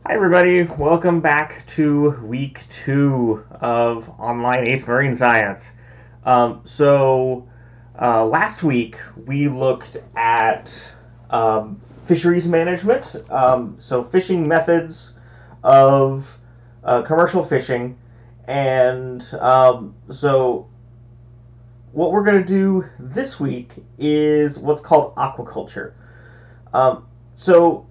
Hi everybody, welcome back to week 2 of online AICE Marine Science. Last week we looked at fisheries management, so fishing methods of commercial fishing, and what we're going to do this week is what's called aquaculture. So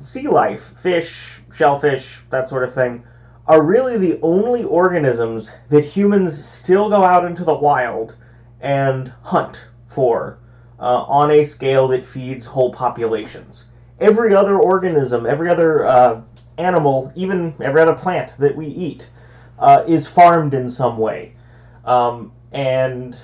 sea life, fish, shellfish, that sort of thing, are really the only organisms that humans still go out into the wild and hunt for on a scale that feeds whole populations. Every other organism, every other animal, even every other plant that we eat is farmed in some way. And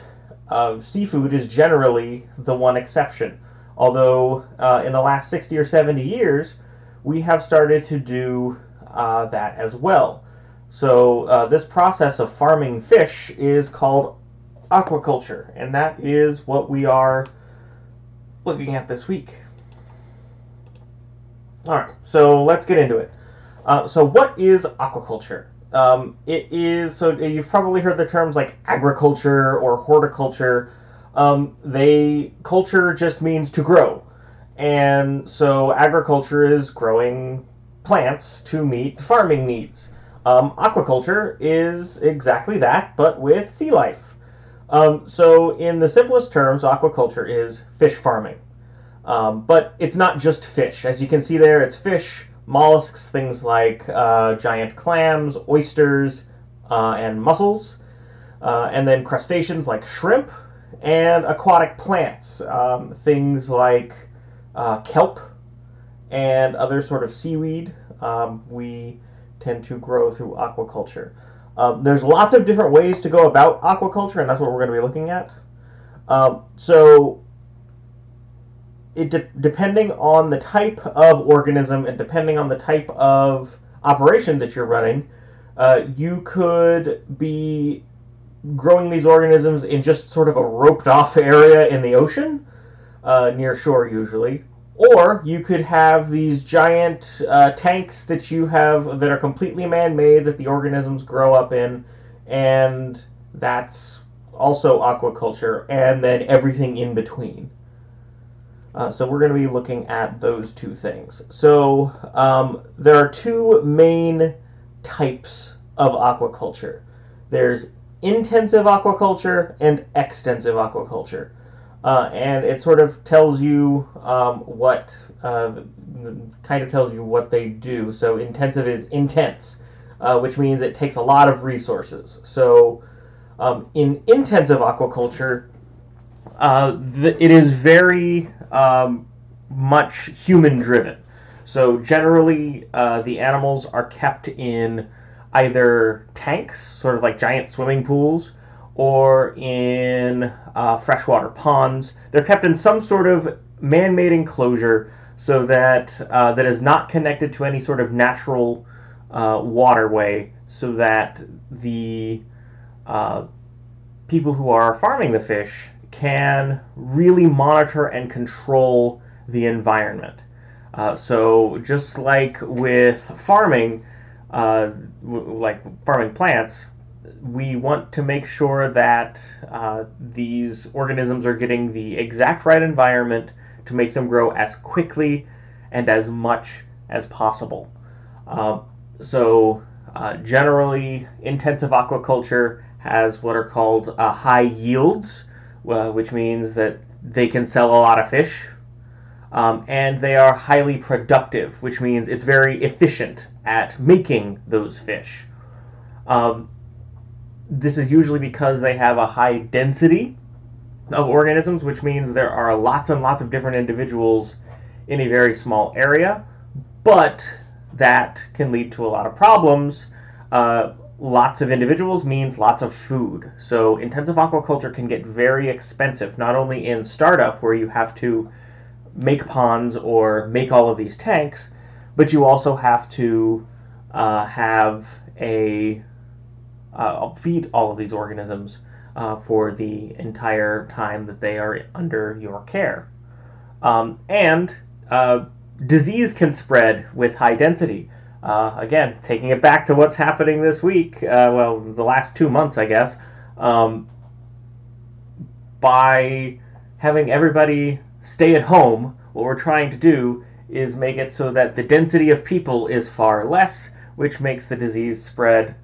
seafood is generally the one exception. Although in the last 60 or 70 years, we have started to do that as well. So this process of farming fish is called aquaculture, and that is what we are looking at this week. All right, so let's get into it. So what is aquaculture? So you've probably heard the terms like agriculture or horticulture. Culture just means to grow. And so agriculture is growing plants to meet farming needs. Aquaculture is exactly that, but with sea life. So in the simplest terms, aquaculture is fish farming. But it's not just fish. As you can see there, it's fish, mollusks, things like giant clams, oysters, and mussels, and then crustaceans like shrimp, and aquatic plants, things like kelp and other sort of seaweed. We tend to grow through aquaculture. There's lots of different ways to go about aquaculture, and that's what we're going to be looking at. Depending on the type of organism and depending on the type of operation that you're running, you could be growing these organisms in just sort of a roped off area in the ocean, near shore usually, or you could have these giant tanks that you have that are completely man-made that the organisms grow up in, and that's also aquaculture, and then everything in between. So we're going to be looking at those two things. So there are two main types of aquaculture. There's intensive aquaculture and extensive aquaculture. And it sort of tells you tells you what they do. So intensive is intense, which means it takes a lot of resources. So in intensive aquaculture, it is very much human driven. So generally, the animals are kept in either tanks, sort of like giant swimming pools, or in freshwater ponds. They're kept in some sort of man-made enclosure so that that is not connected to any sort of natural waterway, so that the people who are farming the fish can really monitor and control the environment. So just like with farming, like farming plants, we want to make sure that these organisms are getting the exact right environment to make them grow as quickly and as much as possible. Generally, intensive aquaculture has what are called high yields, which means that they can sell a lot of fish. And they are highly productive, which means it's very efficient at making those fish. This is usually because they have a high density of organisms, which means there are lots and lots of different individuals in a very small area, but that can lead to a lot of problems. Lots of individuals means lots of food. So intensive aquaculture can get very expensive, not only in startup, where you have to make ponds or make all of these tanks, but you also have to feed all of these organisms for the entire time that they are under your care. And disease can spread with high density. Again, taking it back to what's happening this week, well, the last 2 months, I guess, by having everybody stay at home, what we're trying to do is make it so that the density of people is far less, which makes the disease spread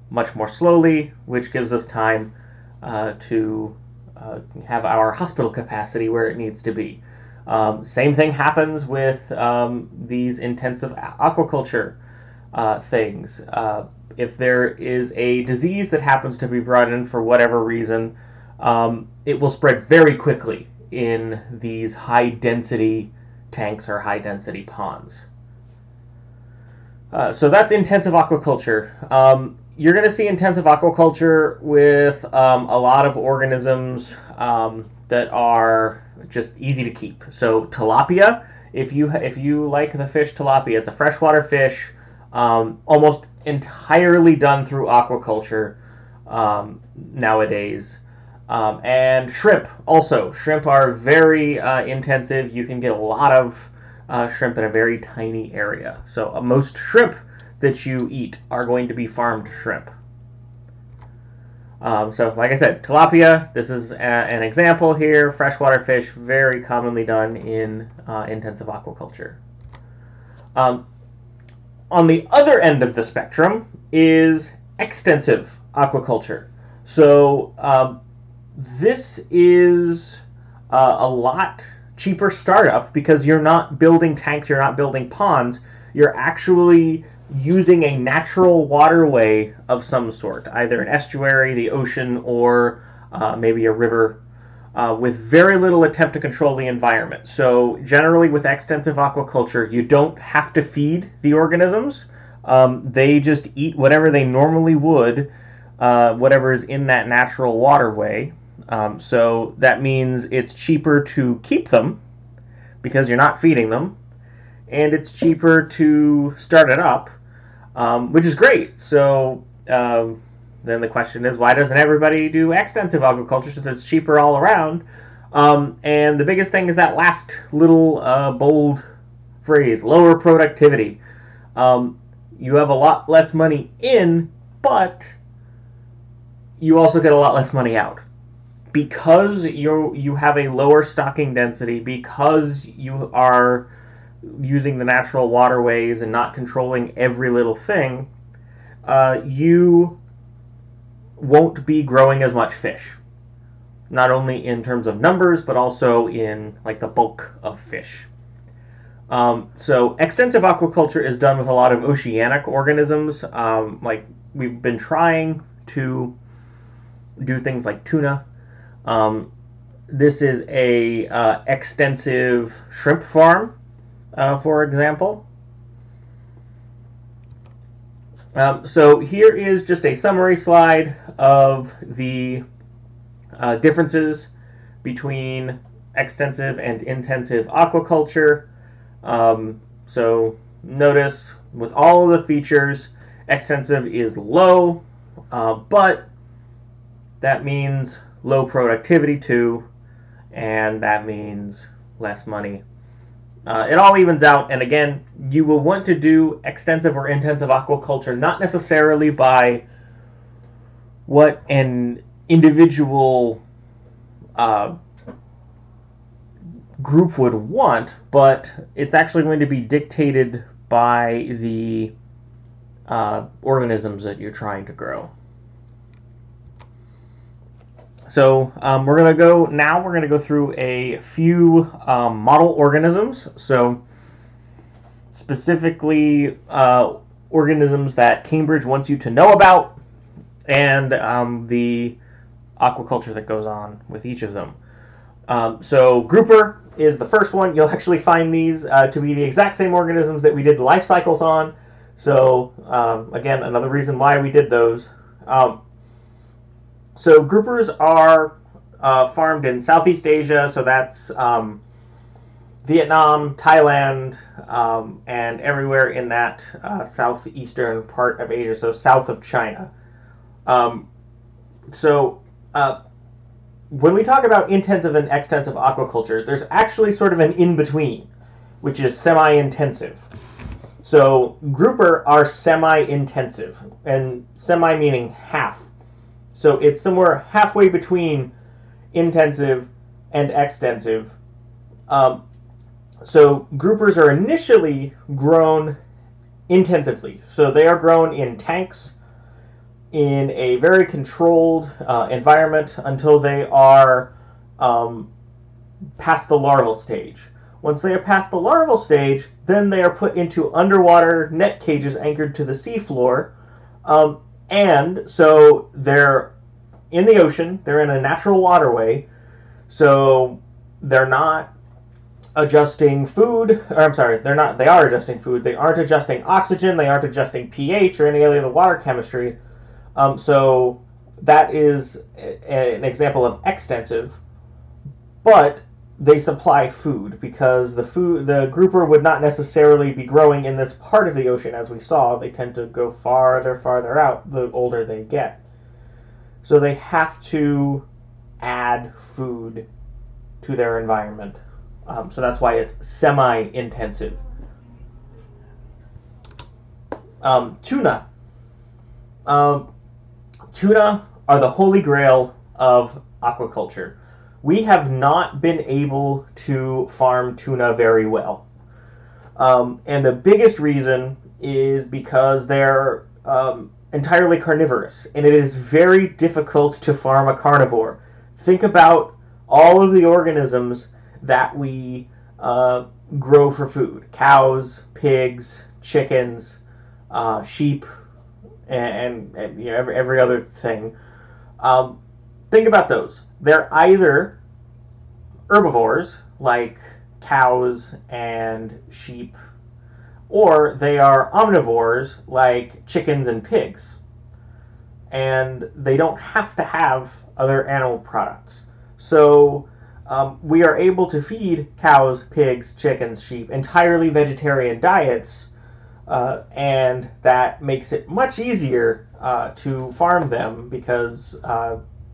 much more slowly, which gives us time to have our hospital capacity where it needs to be. Same thing happens with these intensive aquaculture things. If there is a disease that happens to be brought in for whatever reason, it will spread very quickly in these high density tanks or high density ponds. So that's intensive aquaculture. You're going to see intensive aquaculture with a lot of organisms that are just easy to keep. So tilapia, if you like the fish tilapia, it's a freshwater fish, almost entirely done through aquaculture nowadays. And shrimp also. Shrimp are very intensive. You can get a lot of shrimp in a very tiny area. So most shrimp that you eat are going to be farmed shrimp. So like I said, tilapia, this is an example here. Freshwater fish, very commonly done in intensive aquaculture. On the other end of the spectrum is extensive aquaculture. So this is a lot cheaper startup because you're not building tanks, you're not building ponds, you're actually using a natural waterway of some sort, either an estuary, the ocean, or maybe a river, with very little attempt to control the environment. So generally with extensive aquaculture, you don't have to feed the organisms. They just eat whatever they normally would, whatever is in that natural waterway. So that means it's cheaper to keep them because you're not feeding them, and it's cheaper to start it up, which is great. So then the question is, why doesn't everybody do extensive aquaculture since it's cheaper all around? And the biggest thing is that last little bold phrase, lower productivity. You have a lot less money in, but you also get a lot less money out. Because you have a lower stocking density, because you are using the natural waterways and not controlling every little thing, you won't be growing as much fish. Not only in terms of numbers, but also in like the bulk of fish. So extensive aquaculture is done with a lot of oceanic organisms. Like we've been trying to do things like tuna. This is a extensive shrimp farm, for example. So here is just a summary slide of the differences between extensive and intensive aquaculture. So notice with all of the features, extensive is low, but that means low productivity too, and that means less money. It all evens out, and again, you will want to do extensive or intensive aquaculture not necessarily by what an individual group would want, but it's actually going to be dictated by the organisms that you're trying to grow. So we're going to go through a few model organisms. So specifically organisms that Cambridge wants you to know about, and the aquaculture that goes on with each of them. So grouper is the first one. You'll actually find these to be the exact same organisms that we did life cycles on. So again, another reason why we did those. So groupers are farmed in Southeast Asia, so that's Vietnam, Thailand, and everywhere in that southeastern part of Asia, so south of China. When we talk about intensive and extensive aquaculture, there's actually sort of an in-between. which is semi-intensive. So grouper are semi-intensive, and semi meaning half. So it's somewhere halfway between intensive and extensive. So groupers are initially grown intensively. So they are grown in tanks in a very controlled environment until they are past the larval stage. Once they are past the larval stage, then they are put into underwater net cages anchored to the seafloor. And so they're in the ocean, they're in a natural waterway, so they're not adjusting food, or I'm sorry, they are adjusting food, they aren't adjusting oxygen, they aren't adjusting pH or any other water chemistry. So that is an example of extensive, but they supply food because the grouper would not necessarily be growing in this part of the ocean. As we saw, they tend to go farther out the older they get. So they have to add food to their environment. So that's why it's semi-intensive. Tuna. Tuna are the holy grail of aquaculture. We have not been able to farm tuna very well. And the biggest reason is because they're entirely carnivorous, and it is very difficult to farm a carnivore. Think about all of the organisms that we grow for food: cows, pigs, chickens, sheep, and you know, every other thing. Think about those. They're either herbivores, like cows and sheep, or they are omnivores, like chickens and pigs. And they don't have to have other animal products. So we are able to feed cows, pigs, chickens, sheep entirely vegetarian diets, and that makes it much easier to farm them because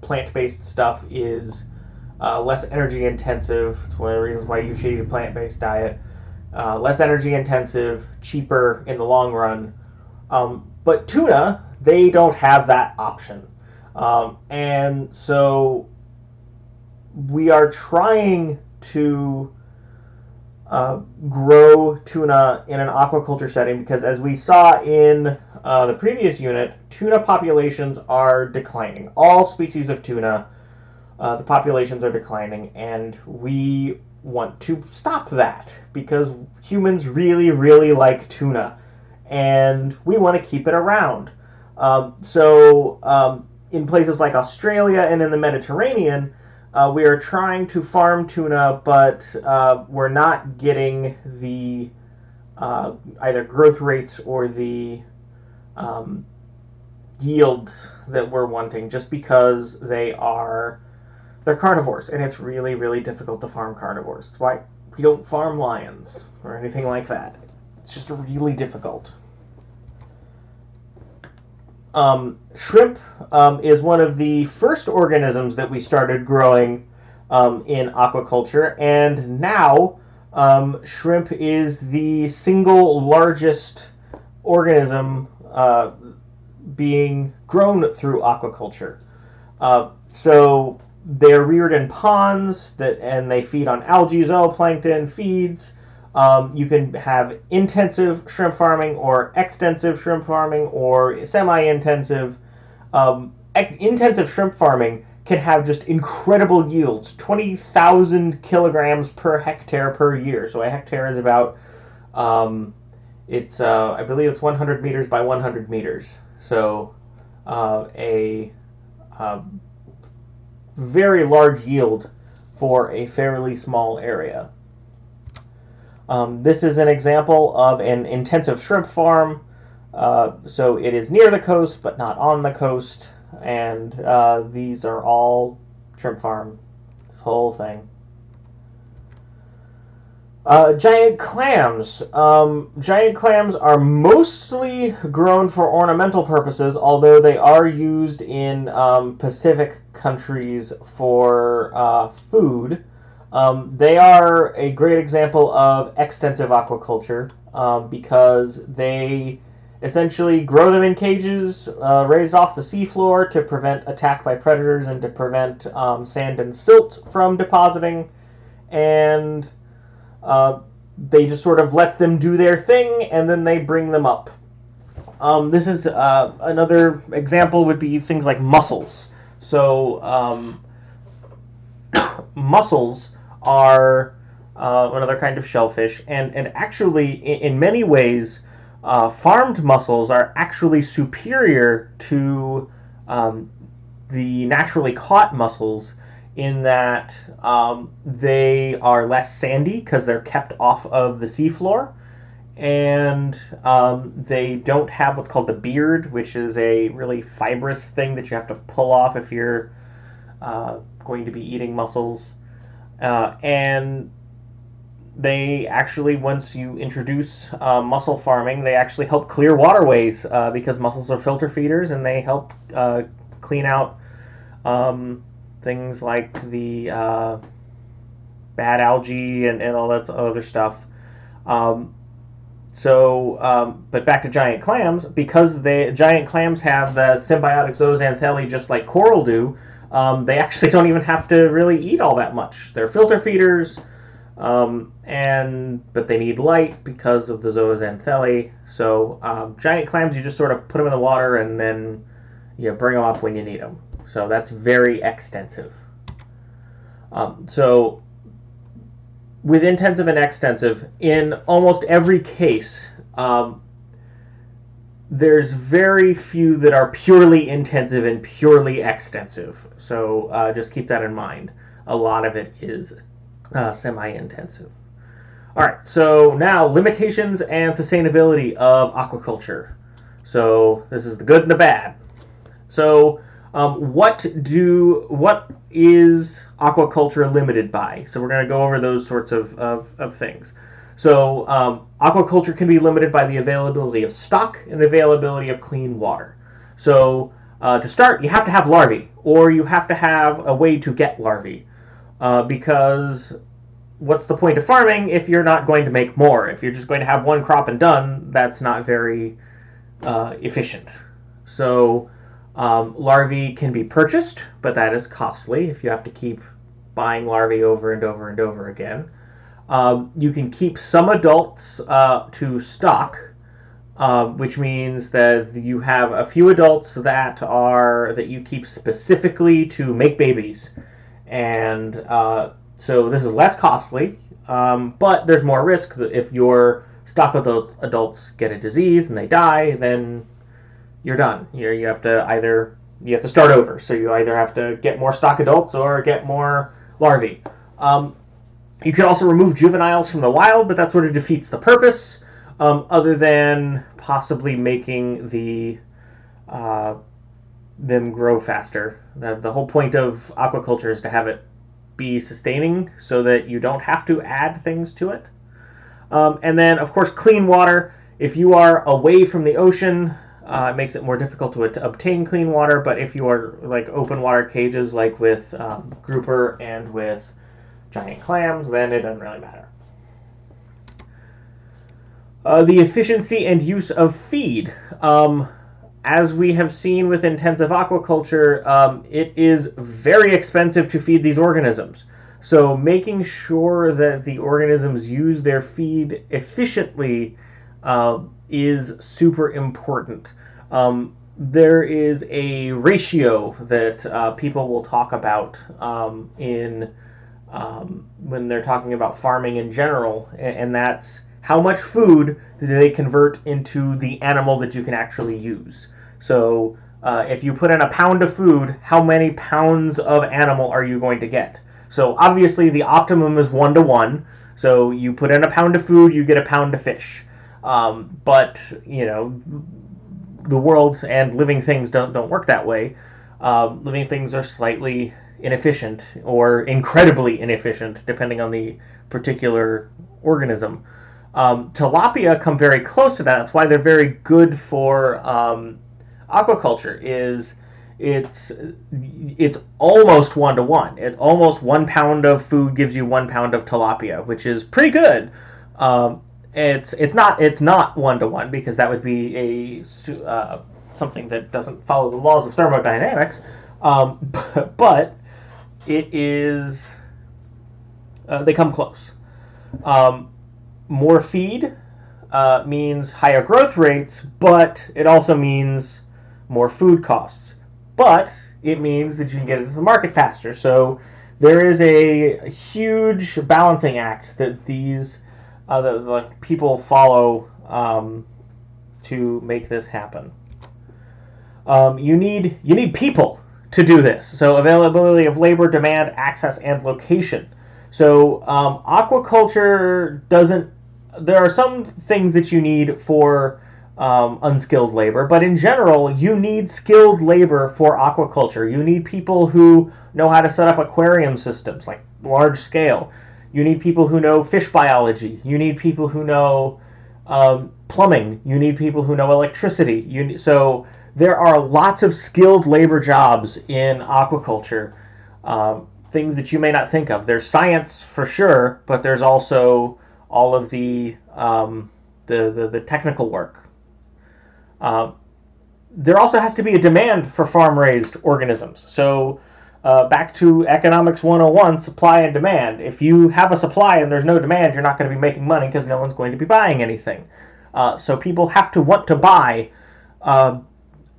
plant-based stuff is less energy intensive. It's one of the reasons why you should eat a plant-based diet. Less energy intensive, cheaper in the long run. But tuna, they don't have that option. And so we are trying to grow tuna in an aquaculture setting because, as we saw in the previous unit, tuna populations are declining. All species of tuna, the populations are declining, and we want to stop that because humans really, really like tuna, and we want to keep it around. So in places like Australia and in the Mediterranean, we are trying to farm tuna, but we're not getting the either growth rates or the yields that we're wanting, just because they're carnivores, and it's really, really difficult to farm carnivores. That's why we don't farm lions or anything like that. It's just really difficult. Shrimp is one of the first organisms that we started growing in aquaculture, and now shrimp is the single largest organism being grown through aquaculture. So they're reared in ponds and they feed on algae, zooplankton, feeds. You can have intensive shrimp farming or extensive shrimp farming or semi-intensive. Intensive shrimp farming can have just incredible yields, 20,000 kilograms per hectare per year. So a hectare is about, I believe it's 100 meters by 100 meters. So a very large yield for a fairly small area. This is an example of an intensive shrimp farm. So it is near the coast, but not on the coast. And these are all shrimp farm, this whole thing. Giant clams. Giant clams are mostly grown for ornamental purposes, although they are used in Pacific countries for food. They are a great example of extensive aquaculture because they essentially grow them in cages raised off the seafloor to prevent attack by predators and to prevent sand and silt from depositing. And they just sort of let them do their thing, and then they bring them up. This is another example would be things like mussels. So mussels are another kind of shellfish, and actually, in many ways, farmed mussels are actually superior to the naturally caught mussels in that they are less sandy because they're kept off of the seafloor, and they don't have what's called the beard, which is a really fibrous thing that you have to pull off if you're going to be eating mussels. And they actually, once you introduce mussel farming, they actually help clear waterways because mussels are filter feeders, and they help clean out things like the bad algae and all that other stuff. But back to giant clams, because giant clams have the symbiotic zooxanthellae just like coral do, they actually don't even have to really eat all that much. They're filter feeders, but they need light because of the zooxanthellae. So giant clams, you just sort of put them in the water and then you bring them up when you need them. So that's very extensive. So with intensive and extensive, in almost every case, there's very few that are purely intensive and purely extensive. So just keep that in mind. A lot of it is semi-intensive. All right, so now limitations and sustainability of aquaculture. So this is the good and the bad. So what is aquaculture limited by? So we're going to go over those sorts of things. So aquaculture can be limited by the availability of stock and the availability of clean water. So to start, you have to have larvae, or you have to have a way to get larvae, because what's the point of farming if you're not going to make more? If you're just going to have one crop and done, that's not very efficient. So larvae can be purchased, but that is costly if you have to keep buying larvae over and over and over again. You can keep some adults to stock, which means that you have a few adults that you keep specifically to make babies, and so this is less costly, but there's more risk that if your stock adults get a disease and they die, then you're done. You have to start over. So you either have to get more stock adults or get more larvae. You can also remove juveniles from the wild, but that sort of defeats the purpose, other than possibly making them grow faster. The whole point of aquaculture is to have it be sustaining so that you don't have to add things to it. And then, of course, clean water. If you are away from the ocean, it makes it more difficult to obtain clean water, but if you are like open water cages like with grouper and with giant clams, then it doesn't really matter. The efficiency and use of feed. As we have seen with intensive aquaculture, it is very expensive to feed these organisms. So making sure that the organisms use their feed efficiently is super important. There is a ratio that people will talk about when they're talking about farming in general, and that's how much food do they convert into the animal that you can actually use. So if you put in a pound of food, how many pounds of animal are you going to get? So obviously the optimum is 1-to-1. So you put in a pound of food, you get a pound of fish. But the world and living things don't work that way. Living things are slightly inefficient or incredibly inefficient, depending on the particular organism. Tilapia come very close to that. That's why they're very good for aquaculture. Is it's almost 1-to-1. It's almost 1 pound of food gives you 1 pound of tilapia, which is pretty good. It's not 1-to-1 because that would be something that doesn't follow the laws of thermodynamics. But it is they come close. More feed means higher growth rates, but it also means more food costs. But it means that you can get it to the market faster. So there is a huge balancing act that these the people follow to make this happen. You need people to do this. So availability of labor, demand, access, and location. So aquaculture doesn't. There are some things that you need for unskilled labor, but in general, you need skilled labor for aquaculture. You need people who know how to set up aquarium systems, like large scale. You need people who know fish biology. You need people who know plumbing. You need people who know electricity. So there are lots of skilled labor jobs in aquaculture, things that you may not think of. There's science for sure, but there's also all of the technical work. There also has to be a demand for farm-raised organisms. So back to economics 101, supply and demand. If you have a supply and there's no demand, you're not going to be making money because no one's going to be buying anything. So people have to want to buy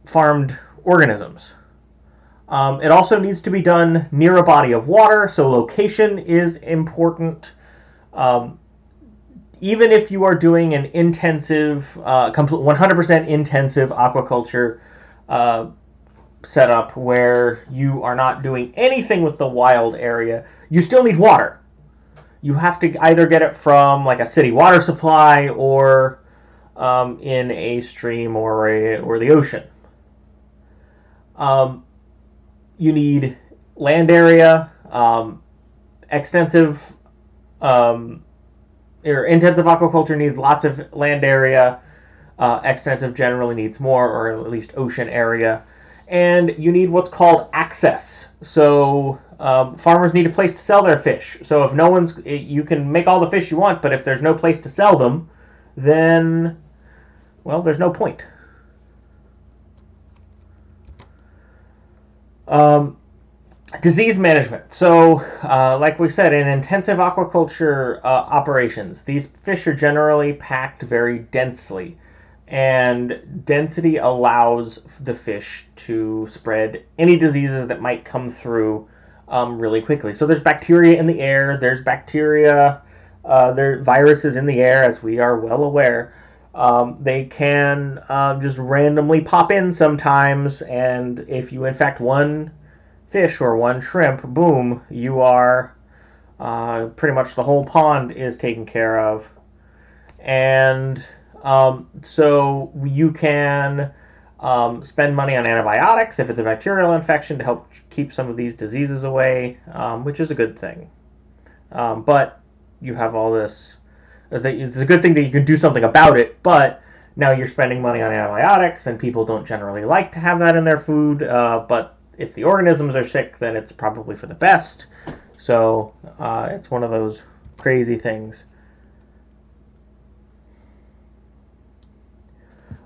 farmed organisms. It also needs to be done near a body of water, so location is important. Even if you are doing an intensive, 100% intensive aquaculture setup where you are not doing anything with the wild area, you still need water. You have to either get it from like a city water supply or in a stream or the ocean. You need land area, extensive or intensive aquaculture needs lots of land area. Extensive generally needs more, or at least ocean area. And you need what's called access. So farmers need a place to sell their fish. So if no one's, you can make all the fish you want, but if there's no place to sell them, then, well, there's no point. Disease management. So, like we said, in intensive aquaculture operations, these fish are generally packed very densely, and density allows the fish to spread any diseases that might come through really quickly. So there's bacteria in the air, there's bacteria, there are viruses in the air, as we are well aware. They can just randomly pop in sometimes, and if you infect one fish or one shrimp, boom, you are pretty much the whole pond is taken care of. And so you can spend money on antibiotics if it's a bacterial infection to help keep some of these diseases away, which is a good thing. But you have all this. It's a good thing that you can do something about it, but now you're spending money on antibiotics, and people don't generally like to have that in their food. But if the organisms are sick, then it's probably for the best. So it's one of those crazy things.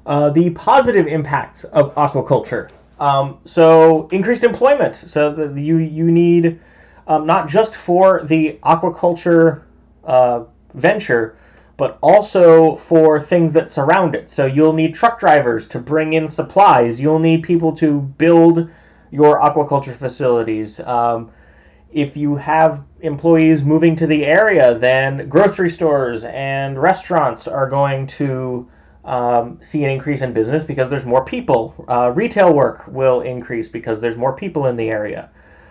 The positive impacts of aquaculture. So increased employment. So you need not just for the aquaculture venture, but also for things that surround it. So you'll need truck drivers to bring in supplies. You'll need people to build your aquaculture facilities. If you have employees moving to the area, then grocery stores and restaurants are going to see an increase in business because there's more people. Retail work will increase because there's more people in the area.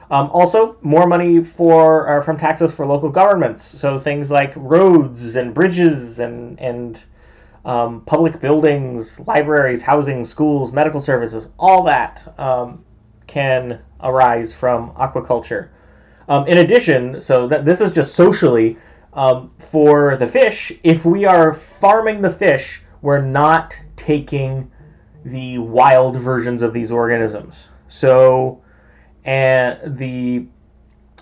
Also, more money from taxes for local governments. So things like roads and bridges and public buildings, libraries, housing, schools, medical services, all that can arise from aquaculture. In addition, so that this is just socially, for the fish, if we are farming the fish, we're not taking the wild versions of these organisms. So, and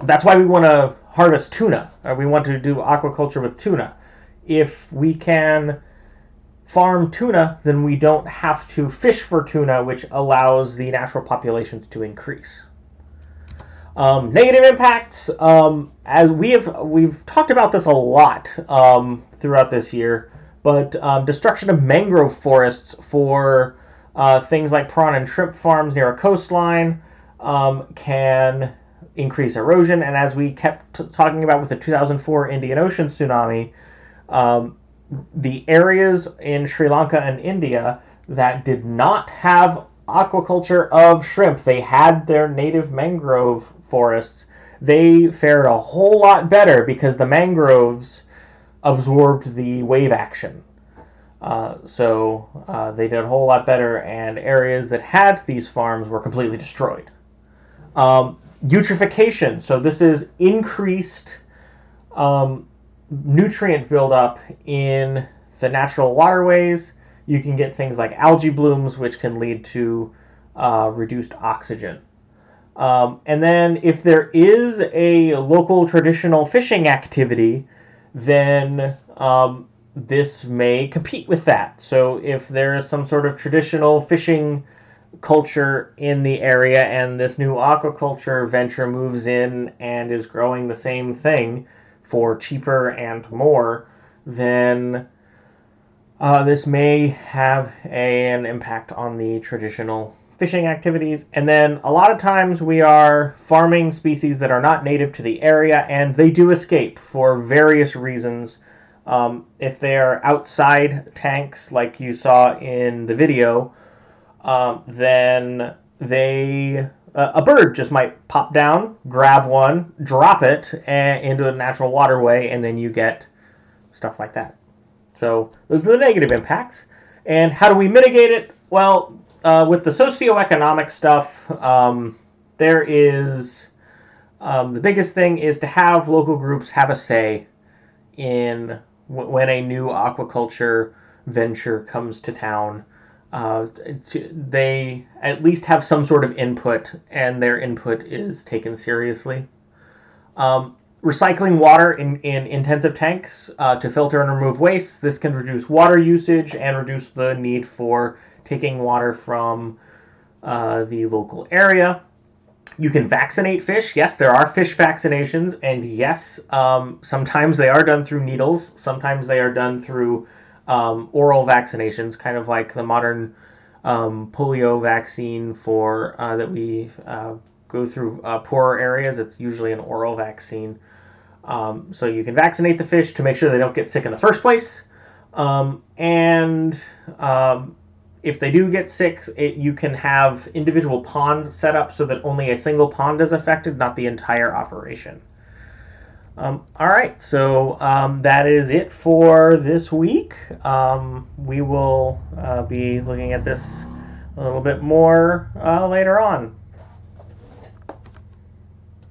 that's why we want to harvest tuna, or we want to do aquaculture with tuna. If we can farm tuna, then we don't have to fish for tuna, which allows the natural populations to increase. Negative impacts. As we've talked about this a lot throughout this year, but destruction of mangrove forests for things like prawn and shrimp farms near a coastline can increase erosion. And as we kept talking about with the 2004 Indian Ocean tsunami, the areas in Sri Lanka and India that did not have aquaculture of shrimp, they had their native mangrove forests, they fared a whole lot better because the mangroves absorbed the wave action. So they did a whole lot better, and areas that had these farms were completely destroyed. Eutrophication. So this is increased nutrient buildup in the natural waterways. You can get things like algae blooms, which can lead to reduced oxygen. And then if there is a local traditional fishing activity, then this may compete with that. So if there is some sort of traditional fishing culture in the area and this new aquaculture venture moves in and is growing the same thing for cheaper and more, then this may have an impact on the traditional fishing activities. And then a lot of times we are farming species that are not native to the area, and they do escape for various reasons. If they are outside tanks, like you saw in the video, then a bird just might pop down, grab one, drop it into a natural waterway, and then you get stuff like that. So those are the negative impacts. And how do we mitigate it? Well, with the socioeconomic stuff, there is the biggest thing is to have local groups have a say in when a new aquaculture venture comes to town. They at least have some sort of input, and their input is taken seriously. Recycling water in intensive tanks to filter and remove waste. This can reduce water usage and reduce the need for taking water from the local area. You can vaccinate fish. Yes, there are fish vaccinations, and yes, sometimes they are done through needles. Sometimes they are done through oral vaccinations, kind of like the modern polio vaccine for that we go through poorer areas. It's usually an oral vaccine. So you can vaccinate the fish to make sure they don't get sick in the first place. And if they do get sick, you can have individual ponds set up so that only a single pond is affected, not the entire operation. All right, so that is it for this week. We will be looking at this a little bit more later on.